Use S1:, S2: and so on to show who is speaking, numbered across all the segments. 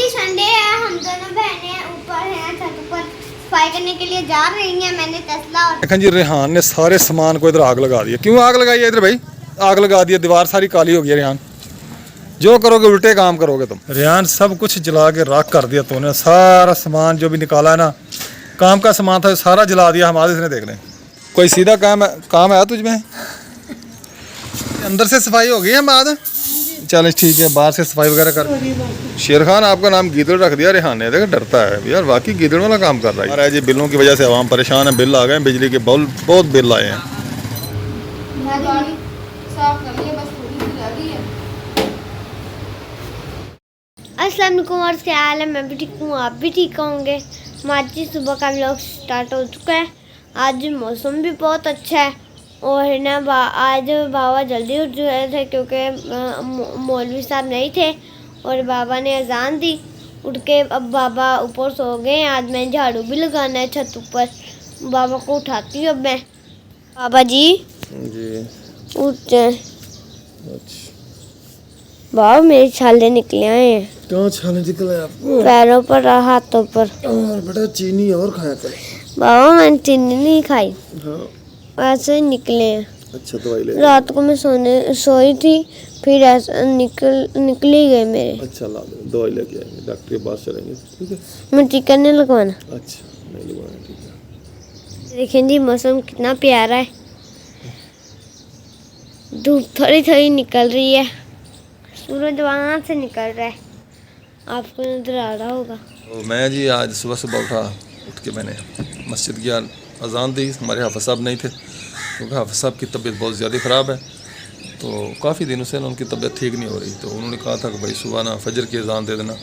S1: ही Sunday है, हम दोनों बहनें ऊपर हैं छत पर सफाई करने के लिए जा रही हैं। मैंने टेस्ला और
S2: देखा जी रेहान ने सारे सामान को इधर आग लगा दिया। क्यों आग लगाई है इधर भाई? आग लगा दिया, दीवार सारी काली हो गई है। रेहान जो करोगे उल्टे काम करोगे तुम। रेहान सब कुछ जला के राख कर दिया तूने। सारा सामान जो भी निकाला है ना, काम का सामान था सारा जला दिया। हमारे इसने देख लें कोई सीधा काम है तुझ में? अंदर से सफाई हो गई है बाद? चल ठीक है, बाहर से सफाई वगैरह कर। शेर खान आपका नाम गीदड़ रख दिया रेहान ने। देखो डरता है यार, वाकई गीदड़ वाला काम कर रहा है जी। बिलों की वजह से आवाम परेशान है, बिल आ गए बिजली के, बहुत बिल आए हैं।
S1: अस्सलाम वालेकुम और क्या हाल है? मैं भी ठीक हूँ, आप भी ठीक होंगे। हमारी सुबह का व्लॉग स्टार्ट हो चुका है। आज मौसम भी बहुत अच्छा है और ना आज बाबा जल्दी उठ गए थे क्योंकि मौलवी साहब नहीं थे और बाबा ने अजान दी। उठ के अब बाबा ऊपर सो गए। आज मैं झाड़ू भी लगाना है छत ऊपर। बाबा को उठाती हूँ अब मैं। बाबा जी उठ जाए। बाबा मेरे छाले निकले हैं।
S2: कहाँ छाले निकले आपको?
S1: पैरों पर और हाथों पर।
S2: और बेटा चीनी और खाया कर।
S1: बाबा मैंने चीनी नहीं खाई।
S2: हाँ
S1: ऐसे निकले हैं।
S2: अच्छा दवाई ले।
S1: रात को मैं सोई थी, फिर ऐसा निकली गए मेरे।
S2: अच्छा ला दो, दवाई लेके आएंगे, डॉक्टर के पास चलेंगे, ठीक है?
S1: मैं टीका नहीं लगवाना।
S2: अच्छा नहीं लगवाना, ठीक है।
S1: देखें जी मौसम कितना प्यारा है। धूप थोड़ी थोड़ी निकल रही है, सूरज वहाँ से निकल रहा है, आपको नजर आ रहा होगा।
S2: तो मैं जी आज सुबह उठ के मैंने मस्जिद की अजान दी। हमारे हाफिज़ साहब नहीं थे क्योंकि हाफिज़ साहब की तबीयत बहुत ज़्यादा ख़राब है। तो काफ़ी दिनों से ना उनकी तबीयत ठीक नहीं हो रही। तो उन्होंने कहा था कि भाई सुबह ना फजर की अजान दे देना।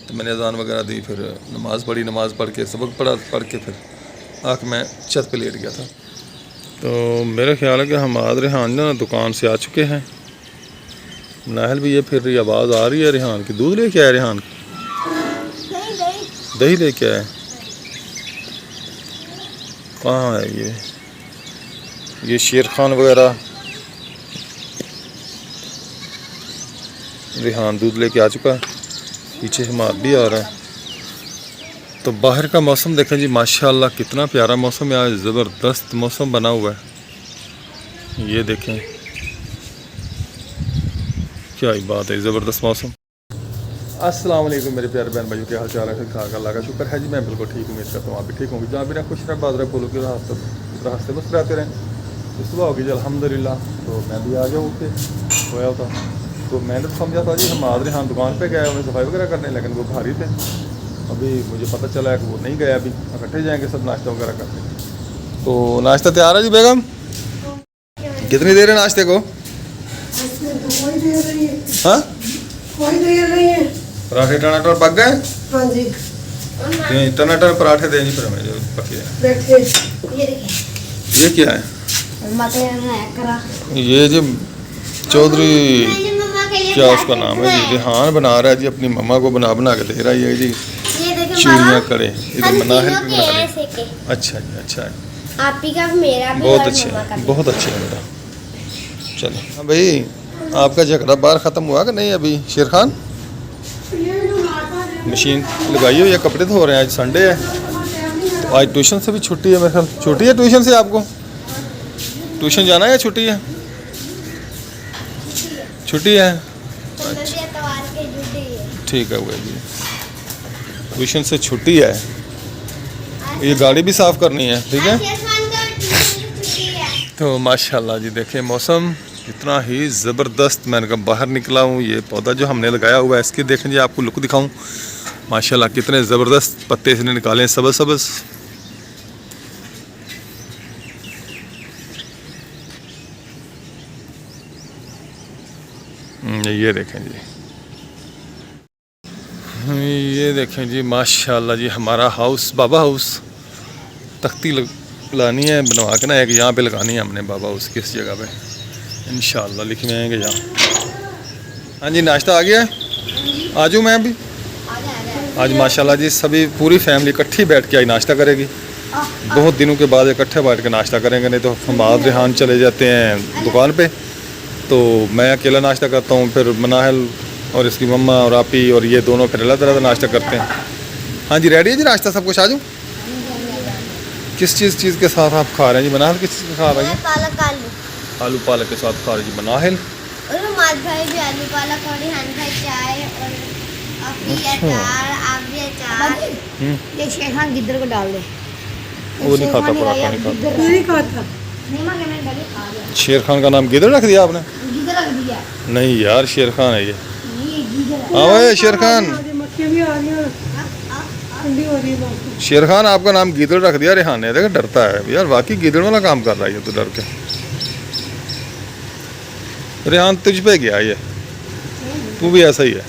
S2: तो मैंने अजान वगैरह दी, फिर नमाज़ पढ़ी, नमाज़ पढ़ के सबक पढ़ के फिर आके मैं छत पे लेट गया था। तो मेरा ख्याल है कि हम आज रेहान ना दुकान से आ चुके हैं। नाहल भी ये फिर रही, आवाज़ आ रही है रेहान की। दूध लेके आए रेहान? दही लेके आए? कहाँ है ये शेर खान वगैरह? रेहान दूध लेके आ चुका है, पीछे हमाद भी आ रहा है। तो बाहर का मौसम देखें जी, माशाल्लाह कितना प्यारा मौसम है। आज ज़बरदस्त मौसम बना हुआ है। ये देखें क्या ही बात है, ज़बरदस्त मौसम। अस्सलाम वालेकुम मेरे प्यारे बहन भाइयों, क्या हाल चाल है? खा अल्लाह का शुक्र है जी, मैं बिल्कुल ठीक उम्मीद करता हूँ आप भी ठीक होंगे। जहाँ भी ना खुश रहे, बात रहे, बोलो कि रास्ते बस रहते रहें। तो सुबह होगी जी अल्हम्दुलिल्लाह। तो मैं भी आ गया उठ के, सोया था। तो मैंने तो समझा था जी हम आज रेहान दुकान पे गए, उन्हें सफाई वगैरह करने, लेकिन वो भारी थे। अभी मुझे पता चला है कि वो नहीं गए, अभी इकट्ठे जाएंगे सब नाश्ता वगैरह करने। तो नाश्ता तैयार है जी बेगम? कितनी देर है नाश्ते को? हाँ पराठे टनाटर पक गए?
S3: हाँ जी
S2: टनाटर पराठे दें जी फिर हमें जो पके हैं। ये क्या है? ये जो चौधरी क्या उसका नाम है जी, रेहान बना रहा है जी, अपनी मम्मा को बना के दे रहा है जी। चूड़ियाँ करे इधर मनाहिल भी बना रहे। अच्छा जी, अच्छा है,
S1: आप ही का मेरा भी
S2: बहुत
S1: और
S2: अच्छे
S1: मम्मा का
S2: है,
S1: भी।
S2: बहुत अच्छे है बेटा। चलो हाँ भाई, आपका झगड़ा बाहर ख़त्म हुआ कि नहीं अभी? शेर खान मशीन लगाई हुई है, कपड़े धो रहे हैं, आज संडे है। तो आज ट्यूशन से भी छुट्टी है मेरे ख्याल। छुट्टी है ट्यूशन से? आपको ट्यूशन जाना है या छुट्टी है? छुट्टी है, ठीक है हुआ जी, ट्यूशन से छुट्टी है। ये गाड़ी भी साफ़ करनी है, ठीक है? तो माशाल्लाह जी देखें मौसम इतना ही ज़बरदस्त। मैंने कहा बाहर निकला हूँ, ये पौधा जो हमने लगाया हुआ है इसकी देखें जी, आपको लुक दिखाऊं। माशाल्लाह कितने ज़बरदस्त पत्ते इसने निकाले हैं, सबज सबज। ये देखें जी, ये देखें जी माशाल्लाह जी, हमारा हाउस बाबा हाउस। तख्ती लानी है बनवा के ना, एक यहाँ पे लगानी है हमने बाबा हाउस किस जगह पे, इंशाल्लाह लिखे आएंगे यहाँ। हाँ जी नाश्ता आ गया है, आ जाऊँ मैं अभी? आज माशाल्लाह जी सभी पूरी फैमिली इकट्ठी बैठ के आज नाश्ता करेगी। बहुत दिनों के बाद इकट्ठे बैठ के नाश्ता करेंगे, नहीं तो हम आज रेहान चले जाते हैं दुकान पे, तो मैं अकेला नाश्ता करता हूँ। फिर मनाहिल और इसकी मम्मा और आपी और ये दोनों फिर अलग तरह का नाश्ता करते हैं। हाँ जी, रेडी है जी नाश्ता सब कुछ? आ जाओ। किस चीज़ के साथ आप खा रहे हैं जी? बनाहल किस चीज़ खा रहे हैं?
S1: पालक आलू।
S2: आलू पालक के साथ खा रहे हैं जी बनाहल।
S1: और माद भाई भी आलू पालक और रिहान भाई चाय और आपी अचार, आप भी अचार। ये शेर खान गिद्दर को डाल दे।
S2: वो नहीं खाता, पराठा नहीं खाता।
S1: नहीं खाता। नहीं मांगे मैंने डाली खा लिया।
S2: शेर खान का नाम गिदड़ रख दिया आपने?
S1: गिद्दर रख दिया।
S2: नहीं यार, शेर खान है ये।
S1: ये गिद्दर।
S2: हाँ भाई शेर खान।
S3: मक्खियाँ भी आ रही हैं, ठंडी हो रही है।
S2: शेर खान आपका नाम गिदड़ रख दिया रेहान ने। देखा डरता है यार, वाकई गिदड़ वाला काम कर रहा है ये तो डर के। रेहान तुझ पे गया ये, तू भी ऐसा ही है।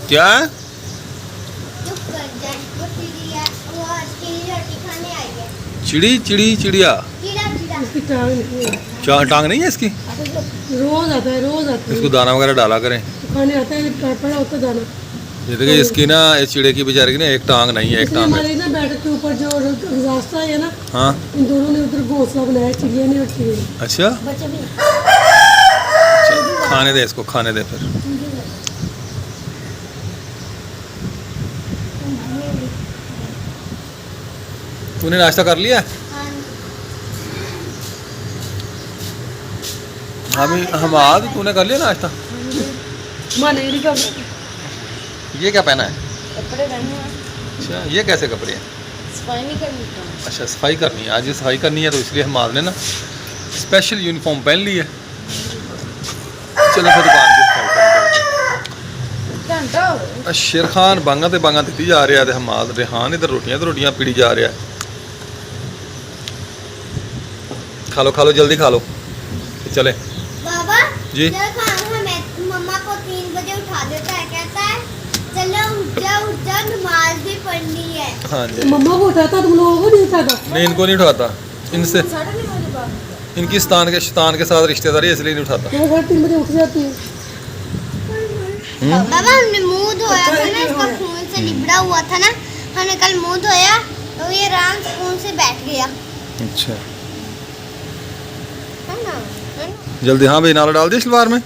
S2: क्या
S1: चुप कर जा। वो चिड़िया वो चिड़ी रोटी खाने आई है।
S2: चिड़िया
S1: कीड़ा कीड़ा।
S3: इसकी टांग नहीं है।
S2: चार टांग नहीं है इसकी?
S3: रोज आता है, रोज आता है।
S2: इसको दाना वगैरह डाला करें।
S3: खाने आता है, काट पड़ा होता दाना।
S2: ये देखिए इसकी ना, इस चिड़े की बेचारे की ना एक टांग नहीं है, एक
S3: इसलिए
S2: टांग है।
S3: हमारे ना बैठक के ऊपर जो रास्ता है ना,
S2: हाँ
S3: इन दोनों ने उधर घोंसला बनाया, चिड़िया नहीं उठती है।
S2: अच्छा,
S1: बच्चे भी
S2: खाने दे इसको, खाने दे फिर। तूने नाश्ता कर लिया? हम आज तूने कर लिया नाश्ता?
S3: माने का
S2: ये क्या पहना है?
S1: कपड़े पहने हैं।
S2: अच्छा, ये कैसे कपड़े हैं?
S1: सफाई नहीं करनी तो।
S2: अच्छा, सफाई करनी है आज, ये सफाई करनी है तो इसलिए हम आज ने ना स्पेशल यूनिफॉर्म पहन ली है। चलो फिर दुकान की सफाई
S1: घंटा हो
S2: करें। शेर खान बांगा ते बांगा दित्ती जा रहा है, हम आज रेहान इधर रोटियां पीड़ी जा रहा है। खा लो जल्दी खा लो, चले।
S1: बाबा
S2: जी।
S1: जब हमें मम्मा को 3 बजे उठा देता है, कहता है चलो उठ जा नमाज भी पढ़नी है।
S2: हाँ जी।
S3: मम्मा को उठाता, तुम लोगों को नहीं उठाता?
S2: नहीं, इनको नहीं उठाता, इनसे इनकी शैतान के साथ रिश्तेदारी है, इसलिए नहीं उठाता।
S3: वो 3 बजे उठ जाती है।
S1: बाबा हमने मुंह धोया था ना, इसका खून से लिबड़ा हुआ था ना, हमने कल मुंह धोया तो ये आराम से खून से बैठ गया।
S2: अच्छा,
S1: है ना?
S2: जल्दी। हाँ भाई, नाला डाल दिया सलवार में।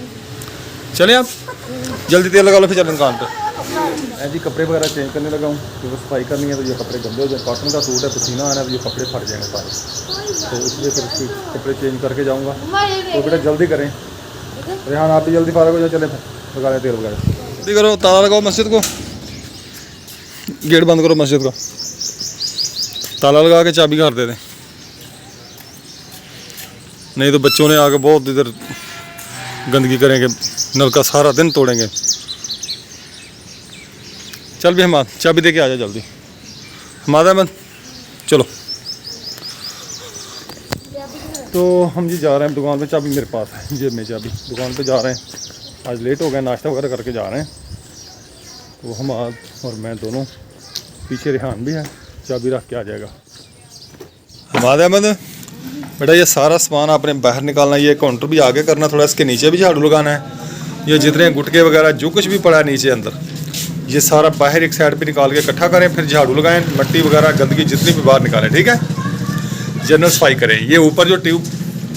S2: चले आप जल्दी, तेल लगा लो फिर चलें दुकान पर। मैं जी कपड़े वगैरह चेंज करने लगा हूँ क्योंकि सफाई करनी है, तो ये कपड़े गंदे हो जाए। कॉटन का सूट है, पसीना आ रहा है, तो ये कपड़े फट जाएंगे सारे, तो इसलिए फिर उसके कपड़े चेंज करके जाऊँगा। तो बेटा जल्दी करें। रेहान आप भी जल्दी फारग हो जाए, चले फिर लगा लें तेल वगैरह। जल्दी करो, ताला लगाओ मस्जिद को, गेट बंद करो मस्जिद का, ताला लगा के चाबी घर दे दें, नहीं तो बच्चों ने आके बहुत इधर गंदगी करेंगे, नल का सारा दिन तोड़ेंगे। चल भी हम चाबी दे के आ जा जल्दी। हमारा अहमद चलो। तो हम जी जा रहे हैं दुकान पे, चाबी मेरे पास है जेब में, चाबी दुकान पे जा रहे हैं। आज लेट हो गया, नाश्ता वगैरह करके जा रहे हैं। तो हम आज और मैं दोनों, पीछे रेहान भी है, चाबी रख के आ जाएगा। हमारा अहमद बेटा ये सारा सामान आपने बाहर निकालना, ये काउंटर भी आगे करना, थोड़ा इसके नीचे भी झाड़ू लगाना है। ये जितने गुटके वगैरह जो कुछ भी पड़ा है नीचे अंदर, ये सारा बाहर एक साइड पे निकाल के इकट्ठा करें, फिर झाड़ू लगाएं, मट्टी वगैरह गंदगी जितनी भी बाहर निकालें, ठीक है। जनरल सफाई करें। ये ऊपर जो ट्यूब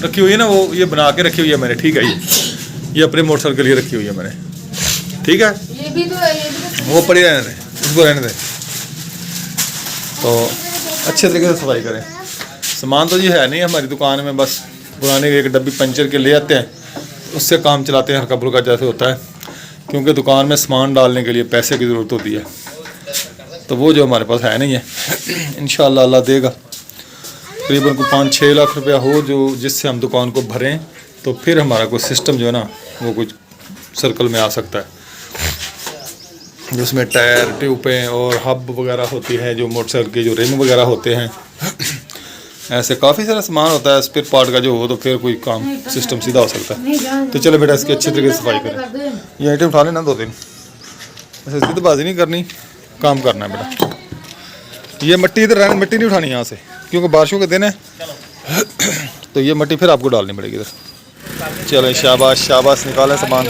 S2: रखी हुई है ना, वो ये बना के रखी हुई है मैंने, ठीक है। ये अपने मोटरसाइकिल के लिए रखी हुई है मैंने, ठीक है।
S3: ये भी तो है, ये भी
S2: वो पड़ी रहने दें, उसको रहने दें। तो अच्छे तरीके से सफाई करें। सामान तो ये है नहीं हमारी दुकान में, बस पुराने एक डब्बी पंचर के ले आते हैं, उससे काम चलाते हैं हल्का फुल्का जैसे होता है, क्योंकि दुकान में सामान डालने के लिए पैसे की ज़रूरत होती है, तो वो जो हमारे पास है नहीं है। इंशाअल्लाह अल्लाह देगा, करीबन को 5-6 लाख रुपया हो जो, जिससे हम दुकान को भरें, तो फिर हमारा कोई सिस्टम जो है ना वो कुछ सर्कल में आ सकता है, जिसमें टायर ट्यूबें और हब वगैरह होती है, जो मोटरसाइकिल के जो रिंग वगैरह होते हैं, ऐसे काफ़ी सारा सामान होता है स्पेयर पार्ट का, जो हो तो फिर कोई काम सिस्टम सीधा हो सकता है। तो चलो बेटा इसकी अच्छी तरीके से सफाई करें। ये आइटम उठा लेना 2 दिन, ऐसे इसकी तो बाजी नहीं करनी, काम करना है बेटा। ये मिट्टी इधर रहने, मिट्टी नहीं उठानी यहाँ से क्योंकि बारिशों के दिन है, तो ये मिट्टी फिर आपको डालनी पड़ेगी इधर। चलो शाबाश शाबाश, निकालें सामान।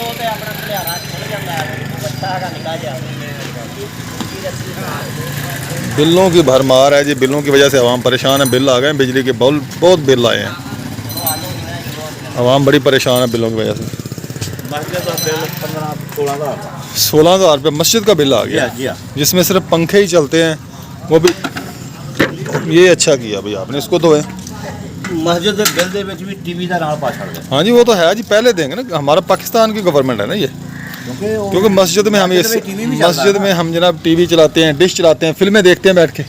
S2: बिलों की भरमार है जी, बिलों की वजह से आवाम परेशान है। बिल आ गए हैं बिजली के, बहुत बिल आए हैं, आवाम बड़ी परेशान है बिलों की वजह से। 16,000 रुपये मस्जिद का बिल आ गया, जिसमें सिर्फ पंखे ही चलते हैं, वो भी। ये अच्छा किया भाई आपने, इसको तो है
S4: मस्जिद के बिल दे विच भी टीवी का नाल पा छड़ दे।
S2: हाँ जी वो तो है जी, पहले देंगे ना, हमारा पाकिस्तान की गवर्नमेंट है ना ये, क्योंकि मस्जिद में हम मस्जिद में हम जनाब टीवी चलाते हैं, डिश चलाते हैं, फिल्में देखते हैं बैठ के,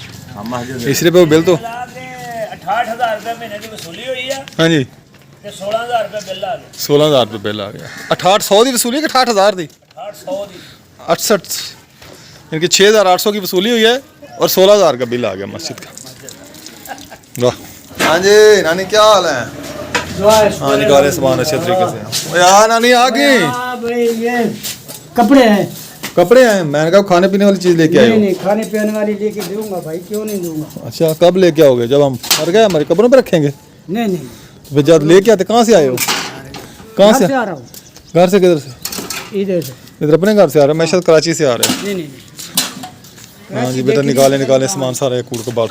S2: इसलिए पे वो बिल तो
S5: 68,000 रुपये महीने की वसूली हुई है
S2: हाँ जी,
S5: ते 16,000 रुपये बिल आ गया।
S2: 16,000 रुपये बिल आ गया। 6800 की वसूली कि 68,000 की?
S5: 800 दी
S2: 68, इनकी 6,800 की वसूली हुई है और 16,000 का बिल आ गया मस्जिद का। वाह। हाँ जी नानी क्या हाल है? हाँ निकाले सामान अच्छे तरीके से। यार नानी आ गई।
S3: भाई ये कपड़े हैं।
S2: कपड़े हैं, मैंने कहा खाने पीने वाली चीज लेके आए हो।
S3: नहीं खाने पीने वाली लेके दूंगा भाई, क्यों नहीं दूंगा।
S2: अच्छा कब लेके आओगे? जब हम मर गए हमारे कपड़ों पे रखेंगे?
S3: नहीं
S2: तो फिर जब लेके आते कहाँ से आए हो? कहाँ से
S3: आ रहा हूँ?
S2: घर से? किधर से?
S3: इधर से।
S2: इधर अपने घर से आ रहे हो? मैं शायद कराची से आ रहे हैं।
S3: नहीं
S2: हाँ जी बेटा निकाले सामान सारा कूड़ कबाड़।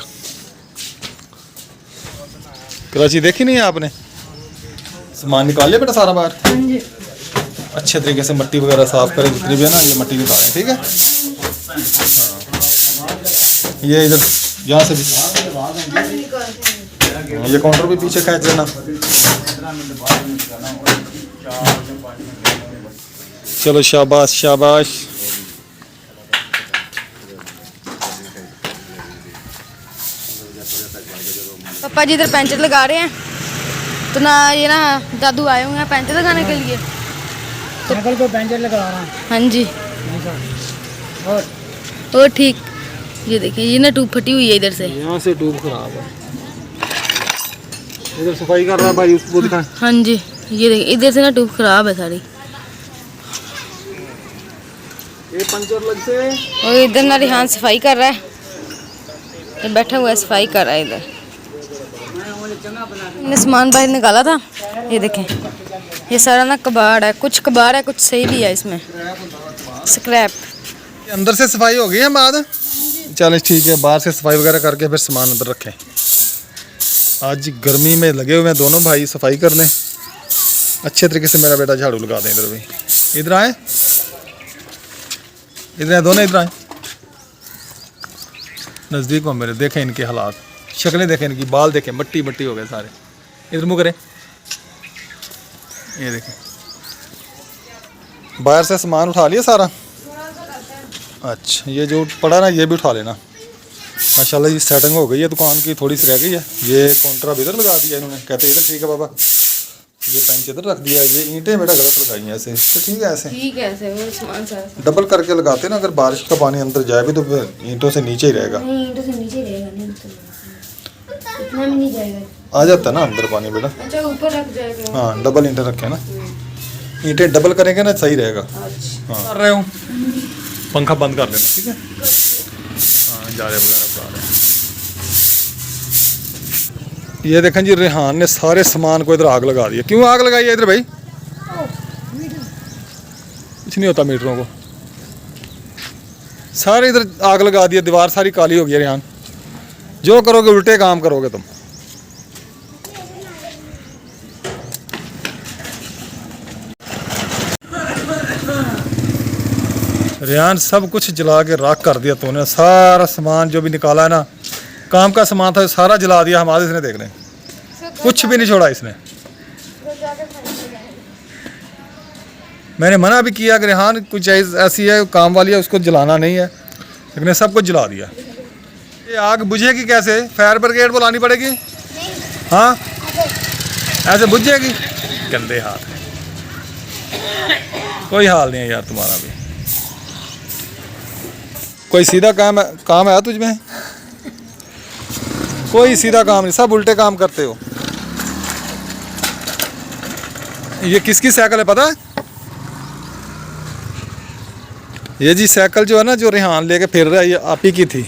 S2: कराची देखी नहीं है आपने? सामान निकाले बेटा सारा बाहर। अच्छे तरीके से मट्टी वगैरह साफ करें, जितनी भी है ना ये मट्टी निकालें, ठीक है? हाँ। ये इधर यहाँ से भी ये काउंटर भी पीछे खींच लेना। चलो शाबाश शाबाश।
S6: पापा जी इधर पेंचर लगा रहे हैं, तो ना ये ना दादू आए हुए हैं पेंचर लगाने के लिए।
S3: साइकिल को पेंचर लगा रहा हूँ।
S6: हाँ जी। और ठीक, ये देखिए ये ना ट्यूब फटी हुई है इधर से।
S2: यहाँ से ट्यूब खराब है, इधर सफाई कर रहा है भाई, उसको दिखाएं।
S6: हाँ जी ये देखिए इधर से ना ट्यूब खराब है सारी।
S2: ये पंचर लग से।
S6: और इधर ना रिहान सफाई कर रहा है, ये बैठा हुआ है सफाई कर रहा है इधर। मैंने सामान बाहर निकाला था, ये देखें ये सारा ना कबाड़ है, कुछ कबाड़ है कुछ सही भी है इसमें, स्क्रैप।
S2: अंदर से सफाई हो गई है बाद? चलो ठीक है, बाहर से सफाई वगैरह करके फिर सामान अंदर रखें। आज गर्मी में लगे हुए हैं दोनों भाई सफाई करने। अच्छे तरीके से मेरा बेटा झाड़ू लगा दें। इधर भी, इधर आए, इधर आए दोनों, इधर आए नज़दीक हो मेरे। देखें इनके हालात, शक्लें देखें इनकी, बाल देखें मट्टी मट्टी हो गए सारे। इधर मुँह करें, ये देखें। बाहर से सामान उठा लिया सारा? अच्छा ये जो पड़ा ना ये भी उठा लेना। माशाल्लाह ये सेटिंग हो गई है दुकान की, थोड़ी सी रह गई है। ये काउंटर अब इधर लगा दिया इन्होंने, कहते इधर ठीक है बाबा। ये पेंच इधर रख दिया, ये ईंटें बेटा गलत लगाई हैं ऐसे, तो ठीक है ऐसे
S6: ठीक है ऐसे वो सामान सारा
S2: डबल करके लगाते ना, अगर बारिश का पानी अंदर जाए भी तो फिर ईंटों से नीचे ही रहेगा।
S6: नहीं ईंटों से नीचे रहेगा, नहीं इतना भी नहीं जाएगा,
S2: आ जाता है ना अंदर पानी बेटा।
S6: अच्छा ऊपर रख जाएगा।
S2: हाँ डबल ईंटें रखे ना, ईंटें डबल करेंगे ना सही रहेगा। हाँ कर रहे हो, पंखा बंद कर लेना ठीक है। हाँ जाले वगैरह बता रहे हैं। ये देखें जी रेहान ने सारे सामान को इधर आग लगा दिया। क्यों आग लगाई है इधर भाई? कुछ नहीं होता मीटरों को, सारे इधर आग लगा दिया, दीवार सारी काली हो गई रेहान। जो करोगे उल्टे काम करोगे तुम। रेहान सब कुछ जला के राख कर दिया तूने, सारा सामान जो भी निकाला है ना, काम का सामान था सारा जला दिया हमारे इसने। देख लें कुछ भी नहीं छोड़ा इसने। मैंने मना भी किया कि रेहान कुछ ऐसी है काम वाली है उसको जलाना नहीं है, लेकिन सब कुछ जला दिया। ये आग बुझेगी कैसे? फायर ब्रिगेड बुलानी पड़ेगी? हाँ ऐसे बुझ जाएगी? गंदे हाथ, कोई हाल नहीं है यार तुम्हारा भी। कोई सीधा काम है तुझ में? कोई सीधा काम नहीं, सब उल्टे काम करते हो। ये किसकी साइकिल है पता है? ये जी साइकिल जो है ना, जो रेहान लेके फिर रहा है, ये आप ही की थी,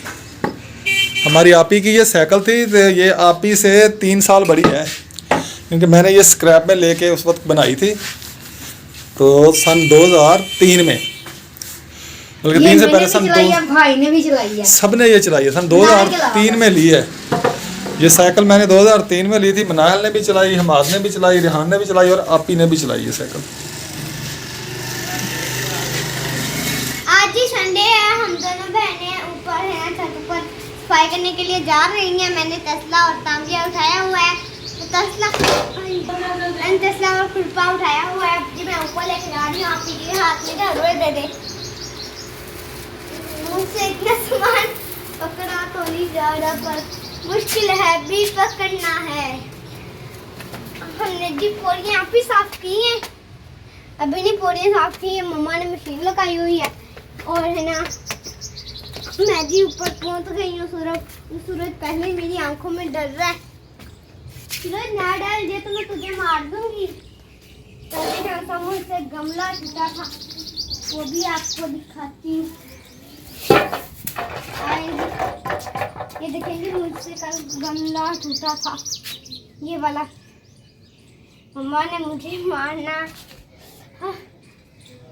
S2: हमारी आप ही की ये साइकिल थी। तो ये आप ही से 3 साल बड़ी है, क्योंकि मैंने ये स्क्रैप में लेके उस वक्त बनाई थी, तो सन 2003 में, बल्कि 3 से पहले सन 2
S6: भाई ने भी चलाई है।
S2: सब ने ये चलाई है। सन 2003 में ली है ये साइकिल, मैंने 2003 में ली थी। मनाहल ने भी चलाई, हमाद ने भी चलाई, रेहान ने भी चलाई और आपी ने भी चलाई ये साइकिल।
S1: आज ही संडे है, हम दोनों बहनें ऊपर हैं छत पर सफाई करने के लिए जा रही हैं। मैंने तसला और तांबिया उठाया हुआ है, तो तसला और खुरपा उठाया हुआ है जी, मैं ऊपर लेकर आ रही हूँ। आप ही के हाथ में धरो दे दे, मुझसे इतना सामान पकड़ा तो नहीं जा रहा, पर मुश्किल है भी पकड़ना है। हमने जी पोरियाँ आप ही साफ की हैं, अभी नहीं पोरियाँ साफ की है, मम्मा ने मशीन लगाई हुई है। और है ना, मैं जी ऊपर पहुंच गई हूँ। सूरज पहले मेरी आंखों में डर रहा है। सूरज ना डाल दे तो मैं तुझे मार दूंगी। मुझसे गमला टूटा था, वो भी आपको दिखाती हूँ। ये देखेंगे, मुझसे कल गमला टूटा था, ये वाला। मम्मा ने मुझे मारना, हाँ,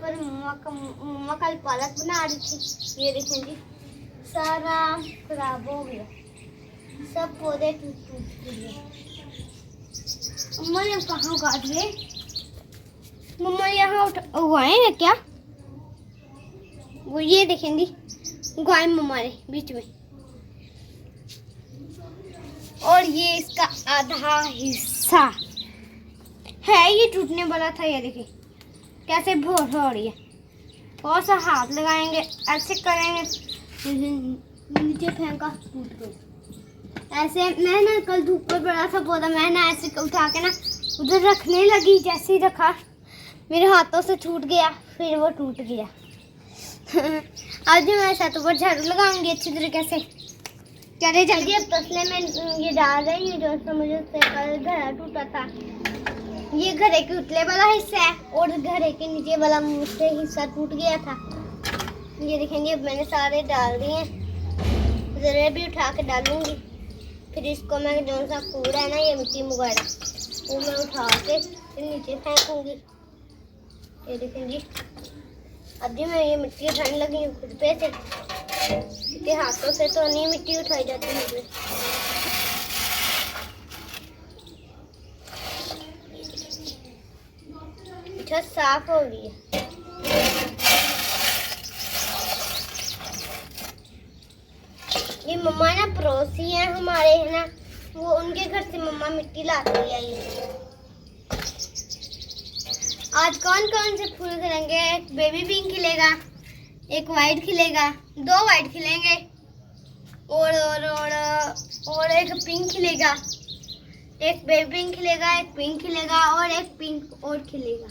S1: पर मम्मा कल पालक बना रही थी। ये देखें जी, सारा खराब हो गया, सब पौधे टूट गए। मम्मा ने कहाँ उगा दिए? मम्मा यहाँ उगाए हैं क्या? वो ये देखें जी, उगाए मम्मा ने बीच में। और ये इसका आधा हिस्सा है, ये टूटने वाला था। ये देखिए कैसे भोर हो रही है। और सा हाथ लगाएंगे, ऐसे करेंगे, नीचे फेंका, टूट गई। ऐसे मैं ना कल धूप पर पड़ा था पौधा, मैं ना ऐसे उठा के ना उधर रखने लगी, जैसे ही रखा मेरे हाथों से छूट गया, फिर वो टूट गया। आज मैं छत पर झाड़ू लगाऊंगी अच्छी तरीके से। चले जल्दी, अब तसले में ये डाल रही हूँ जो मुझे कल घर टूटा था। ये घरे के उतले वाला हिस्सा है और घरे के नीचे वाला मुझसे हिस्सा टूट गया था। ये देखेंगे, अब मैंने सारे डाल दिए हैं, ज़रा भी उठा के डालूंगी। फिर इसको मैं जो सा कूड़ा है ना, ये मिट्टी मुगाड़ा, वो मैं उठा के फिर नीचे फेंकूंगी। ये देखेंगे, अभी मैं ये मिट्टी उठाने लगी हूँ खुद पे से, इसके हाथों से तो नहीं मिट्टी उठाई जाती मुझे। छत साफ हो रही है। ये मम्मा ना पड़ोसी है हमारे, है ना, वो उनके घर से मम्मा मिट्टी लाती है। ये आज कौन कौन से फूल खिलेंगे? एक बेबी पिंक खिलेगा, एक वाइट खिलेगा, 2 वाइट खिलेंगे और एक पिंक खिलेगा, एक बेबी पिंक खिलेगा, एक पिंक खिलेगा और एक पिंक और खिलेगा।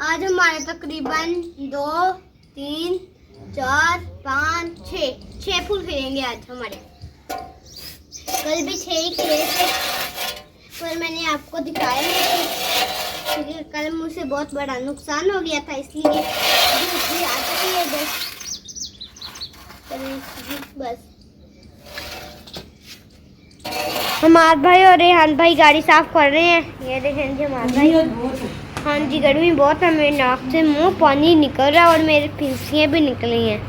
S1: आज हमारे तकरीबन 2, 3, 4, 5, 6 फूल खिलेंगे आज हमारे। कल भी 6 ही खिले थे, पर मैंने आपको दिखाया नहीं, क्योंकि कल मुझसे बहुत बड़ा नुकसान हो गया था, इसलिए आ चुकी है बस। हमारे भाई और रेहान भाई गाड़ी साफ कर रहे हैं। ये देखें जी हमारे भाई। हाँ जी, गर्मी बहुत है, मेरे नाक से मुंह पानी निकल रहा है और मेरी फिंसियाँ भी निकली हैं।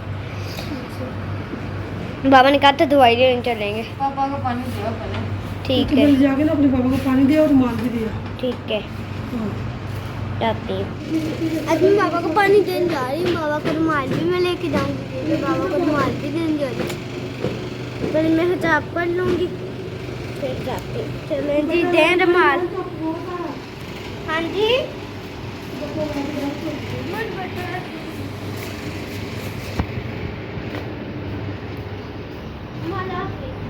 S1: बाबा ने कहा था दवाई लेने चलेंगे।
S6: पापा को पानी दिया पहले।
S3: ठीक है, जाके ना अपने पापा को पानी दिया और रुमाल भी दिया।
S1: ठीक है, जाती हूँ। अब मैं बाबा को पानी देने जा रही हूँ। बाबा का रुमाल भी मैं लेके जाऊँगी, बाबा को रुमाल भी देने जा रही हूँ। पहले मैं हिजाब कर लूँगी, फिर जाती हूँ। चलो जी, दें रुमाल। हाँ जी,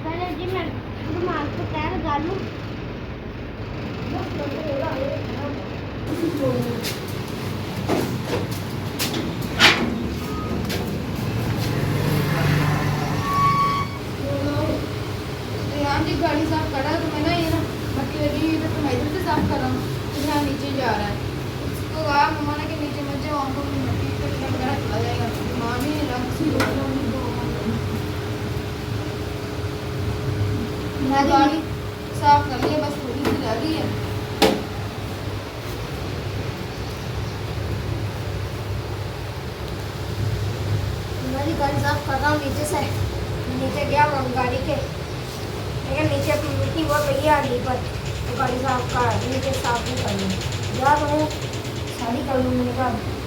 S1: पहले जी मैं रुमाल को पैर लगा लूँ।
S6: गाड़ी साफ कर लिया, बस थोड़ी सी रह गई है।
S1: मेरी गाड़ी साफ कर रहा हूँ नीचे से। नीचे गया हूँ गाड़ी के, लेकिन नीचे मिट्टी बहुत पड़ी है आगे पर, तो गाड़ी साफ कर नीचे साफ नहीं करनी। जा तो हूँ शादी कर लूँ मैंने कहा।